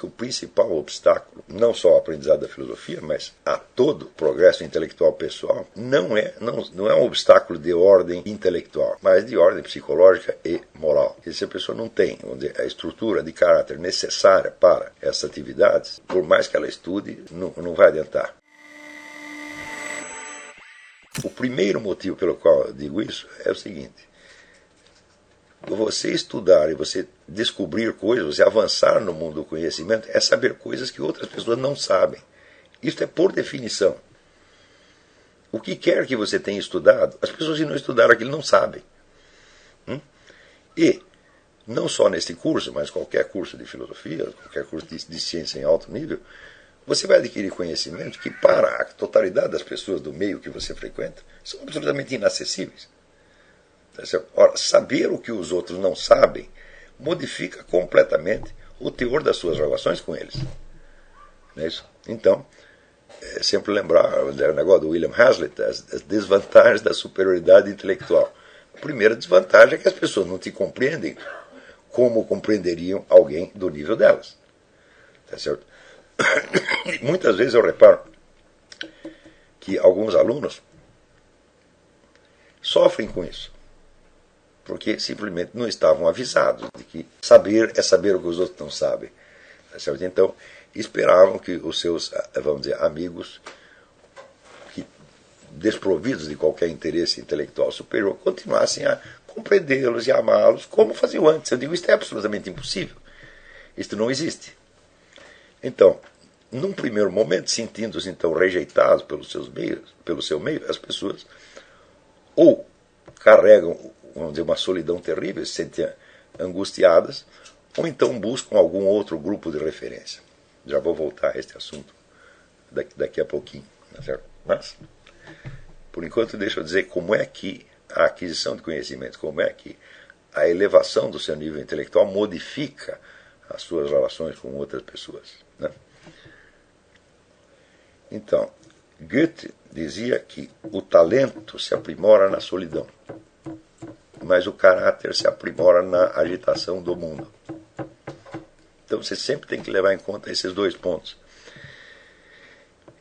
que o principal obstáculo, não só ao aprendizado da filosofia, mas a todo o progresso intelectual pessoal, não é um obstáculo de ordem intelectual, mas de ordem psicológica e moral. E se a pessoa não tem, vamos dizer, a estrutura de caráter necessária para essas atividades, por mais que ela estude, não vai adiantar. O primeiro motivo pelo qual eu digo isso é o seguinte: você estudar e você descobrir coisas, você avançar no mundo do conhecimento, é saber coisas que outras pessoas não sabem. Isso é por definição. O que quer que você tenha estudado, as pessoas que não estudaram aquilo não sabem. E, não só nesse curso, mas qualquer curso de filosofia, qualquer curso de ciência em alto nível, você vai adquirir conhecimento que, para a totalidade das pessoas do meio que você frequenta, são absolutamente inacessíveis. Ora, saber o que os outros não sabem modifica completamente o teor das suas relações com eles. Não é isso? Então, sempre lembrar o negócio do William Hazlitt, as desvantagens da superioridade intelectual. A primeira desvantagem é que as pessoas não te compreendem como compreenderiam alguém do nível delas. Tá certo? E muitas vezes eu reparo que alguns alunos sofrem com isso, porque simplesmente não estavam avisados de que saber é saber o que os outros não sabem. Tá certo? Então, esperavam que os seus, vamos dizer, amigos, que, desprovidos de qualquer interesse intelectual superior, continuassem a compreendê-los e amá-los como faziam antes. Eu digo, isso é absolutamente impossível. Isto não existe. Então, num primeiro momento, sentindo-se então rejeitados pelo seu meio, as pessoas ou carregam, vamos dizer, uma solidão terrível, se sentem angustiadas, ou então buscam algum outro grupo de referência. Já vou voltar a este assunto daqui a pouquinho. Tá certo? Mas, por enquanto, deixa eu dizer como é que a aquisição de conhecimento, como é que a elevação do seu nível intelectual modifica as suas relações com outras pessoas. Né? Então, Goethe dizia que o talento se aprimora na solidão, mas o caráter se aprimora na agitação do mundo. Então você sempre tem que levar em conta esses dois pontos.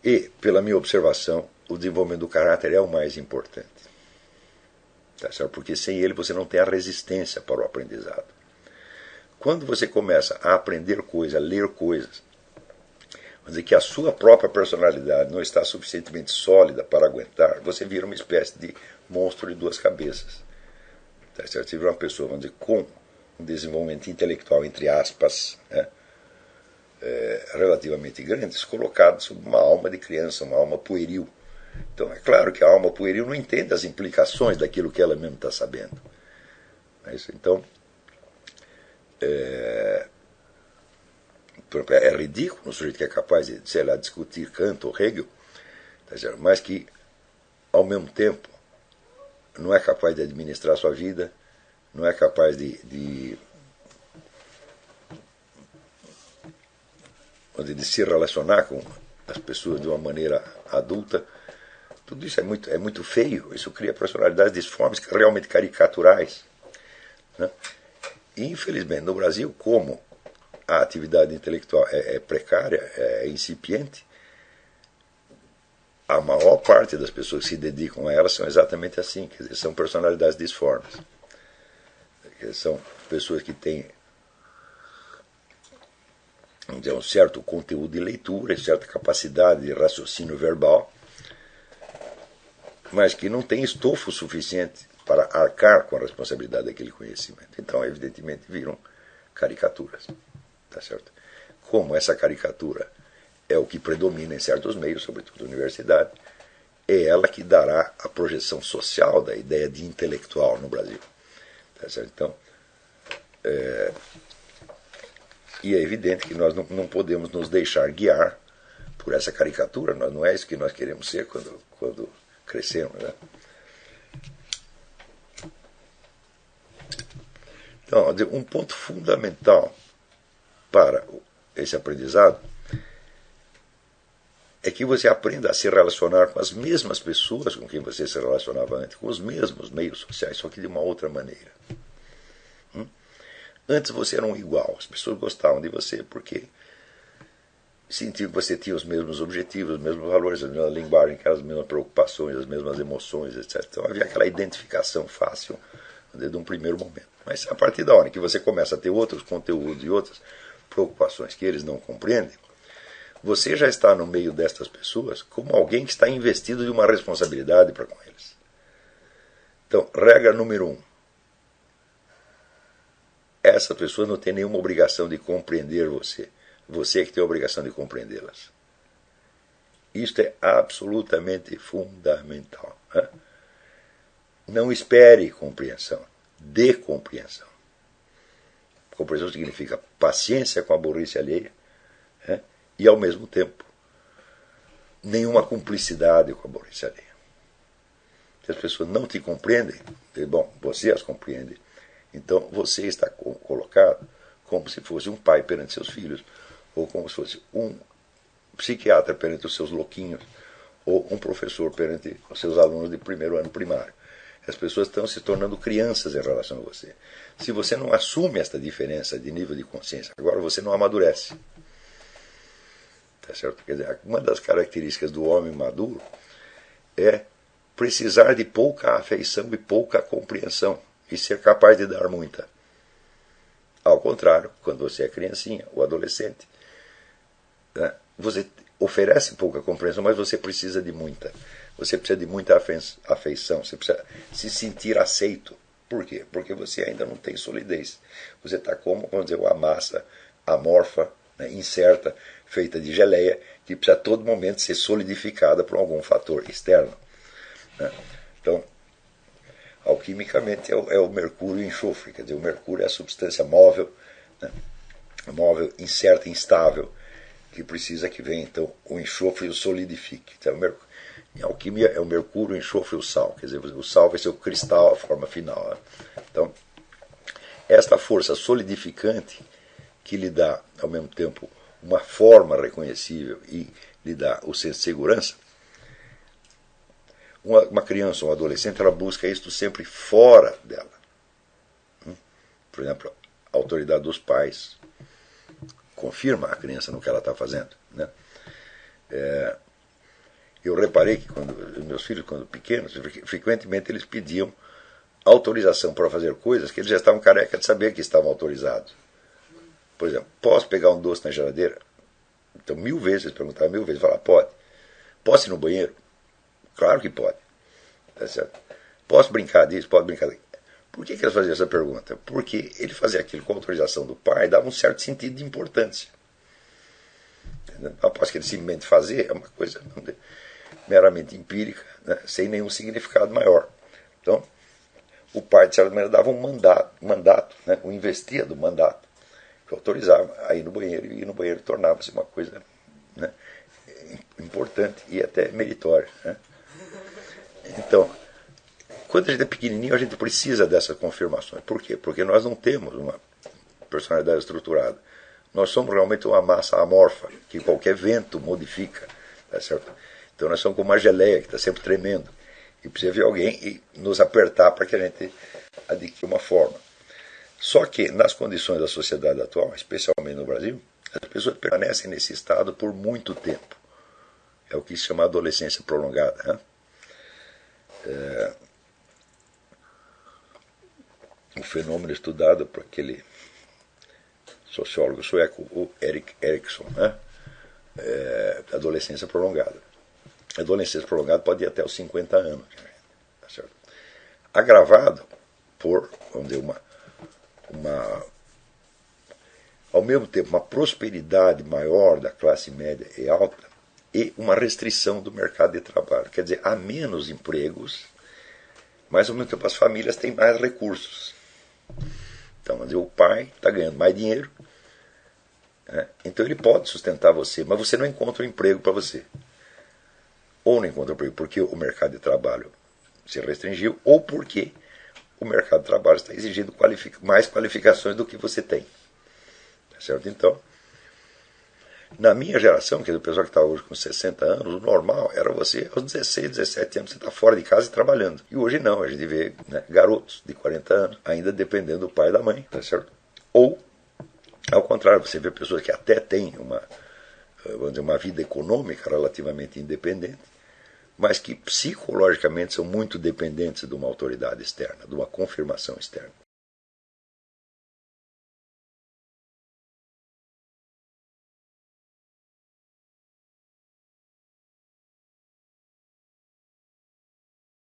E, pela minha observação, o desenvolvimento do caráter é o mais importante. Tá certo? Porque sem ele você não tem a resistência para o aprendizado. Quando você começa a aprender coisas, a ler coisas, vamos dizer que a sua própria personalidade não está suficientemente sólida para aguentar, você vira uma espécie de monstro de duas cabeças. Tá certo? Você vira uma pessoa, vamos dizer, com um desenvolvimento intelectual, entre aspas, né, relativamente grande, colocado sob uma alma de criança, uma alma pueril. Então é claro que a alma pueril não entende as implicações daquilo que ela mesma está sabendo. Então, é ridículo um sujeito que é capaz de, sei lá, discutir Kant ou Hegel, tá certo? Mas que, ao mesmo tempo, não é capaz de administrar sua vida, não é capaz de se relacionar com as pessoas de uma maneira adulta. Tudo isso é muito feio. Isso cria personalidades disformes, realmente caricaturais. Né? E, infelizmente, no Brasil, como a atividade intelectual é precária, é incipiente, a maior parte das pessoas que se dedicam a ela são exatamente assim, quer dizer, são personalidades disformes. São pessoas que têm, vamos dizer, um certo conteúdo de leitura, certa capacidade de raciocínio verbal, mas que não têm estofo suficiente para arcar com a responsabilidade daquele conhecimento. Então, evidentemente, viram caricaturas. Tá certo? Como essa caricatura é o que predomina em certos meios, sobretudo a universidade, é ela que dará a projeção social da ideia de intelectual no Brasil. Tá certo? Então, e é evidente que nós não podemos nos deixar guiar por essa caricatura. Não é isso que nós queremos ser quando crescemos. Né? Então, um ponto fundamental para esse aprendizado é que você aprenda a se relacionar com as mesmas pessoas com quem você se relacionava antes, com os mesmos meios sociais, só que de uma outra maneira. Antes você era um igual, as pessoas gostavam de você porque sentir que você tinha os mesmos objetivos, os mesmos valores, a mesma linguagem, as mesmas preocupações, as mesmas emoções, etc. Então havia aquela identificação fácil desde um primeiro momento. Mas a partir da hora que você começa a ter outros conteúdos e outras preocupações que eles não compreendem, você já está no meio destas pessoas como alguém que está investido de uma responsabilidade para com eles. Então, regra número 1. Essa pessoa não tem nenhuma obrigação de compreender você. Você é que tem a obrigação de compreendê-las. Isto é absolutamente fundamental. Né? Não espere compreensão. Dê compreensão. Compreensão significa paciência com a burrice alheia, né? E, ao mesmo tempo, nenhuma cumplicidade com a burrice alheia. Se as pessoas não te compreendem, bom, você as compreende, então você está colocado como se fosse um pai perante seus filhos, ou como se fosse um psiquiatra perante os seus louquinhos, ou um professor perante os seus alunos de primeiro ano primário. As pessoas estão se tornando crianças em relação a você. Se você não assume esta diferença de nível de consciência, agora você não amadurece. Tá certo? Quer dizer, uma das características do homem maduro é precisar de pouca afeição e pouca compreensão e ser capaz de dar muita. Ao contrário, quando você é criancinha ou adolescente, né, você oferece pouca compreensão, mas você precisa de muita. Você precisa de muita afeição, você precisa se sentir aceito. Por quê? Porque você ainda não tem solidez. Você está como, vamos dizer, uma massa amorfa, né, incerta, feita de geleia, que precisa a todo momento ser solidificada por algum fator externo. Né? Então, alquimicamente é o mercúrio e o enxofre. Quer dizer, o mercúrio é a substância móvel, né, móvel, incerta, instável, que precisa que venha então o enxofre e o solidifique. Então, em alquimia é o mercúrio, o enxofre e o sal. Quer dizer, o sal vai ser o cristal, a forma final. Né? Então, esta força solidificante que lhe dá, ao mesmo tempo, uma forma reconhecível e lhe dá o senso de segurança, uma criança ou um adolescente, ela busca isto sempre fora dela. Por exemplo, a autoridade dos pais confirma a criança no que ela está fazendo. Né? Eu reparei que meus filhos, quando pequenos, frequentemente eles pediam autorização para fazer coisas que eles já estavam careca de saber que estavam autorizados. Por exemplo, posso pegar um doce na geladeira? Então, 1000 vezes, eles perguntavam 1000 vezes, falavam, pode. Posso ir no banheiro? Claro que pode. Tá certo? Posso brincar disso? Pode brincar disso. Por que eles faziam essa pergunta? Porque ele fazia aquilo com a autorização do pai, dava um certo sentido de importância. Após que ele simplesmente fazer, é uma coisa meramente empírica, né, sem nenhum significado maior. Então, o pai, de certa maneira, dava um mandato, né, o investia do mandato, que autorizava a ir no banheiro, e ir no banheiro tornava-se uma coisa, né, importante e até meritória. Né? Então, quando a gente é pequenininho, a gente precisa dessas confirmações. Por quê? Porque nós não temos uma personalidade estruturada. Nós somos realmente uma massa amorfa, que qualquer vento modifica. Tá certo? Então nós somos como uma geleia que está sempre tremendo. E precisa vir alguém e nos apertar para que a gente adquira uma forma. Só que, nas condições da sociedade atual, especialmente no Brasil, as pessoas permanecem nesse estado por muito tempo. É o que se chama adolescência prolongada. Né? Um fenômeno estudado por aquele sociólogo sueco, o Erik Erikson, né? Adolescência prolongada. A adolescência prolongada pode ir até os 50 anos. Tá certo? Agravado por, vamos dizer, ao mesmo tempo, uma prosperidade maior da classe média e alta e uma restrição do mercado de trabalho. Quer dizer, há menos empregos, mas ao mesmo tempo as famílias têm mais recursos. Então, vamos dizer, o pai está ganhando mais dinheiro, né? Então ele pode sustentar você, mas você não encontra um emprego para você. Ou não encontra um emprego porque o mercado de trabalho se restringiu, ou porque o mercado de trabalho está exigindo mais qualificações do que você tem. Certo? Então, na minha geração, que é do pessoal que está hoje com 60 anos, o normal era você, aos 16, 17 anos, você está fora de casa e trabalhando. E hoje não, a gente vê, né, garotos de 40 anos ainda dependendo do pai e da mãe. Tá certo? Ou, ao contrário, você vê pessoas que até têm vamos dizer, uma vida econômica relativamente independente, mas que psicologicamente são muito dependentes de uma autoridade externa, de uma confirmação externa.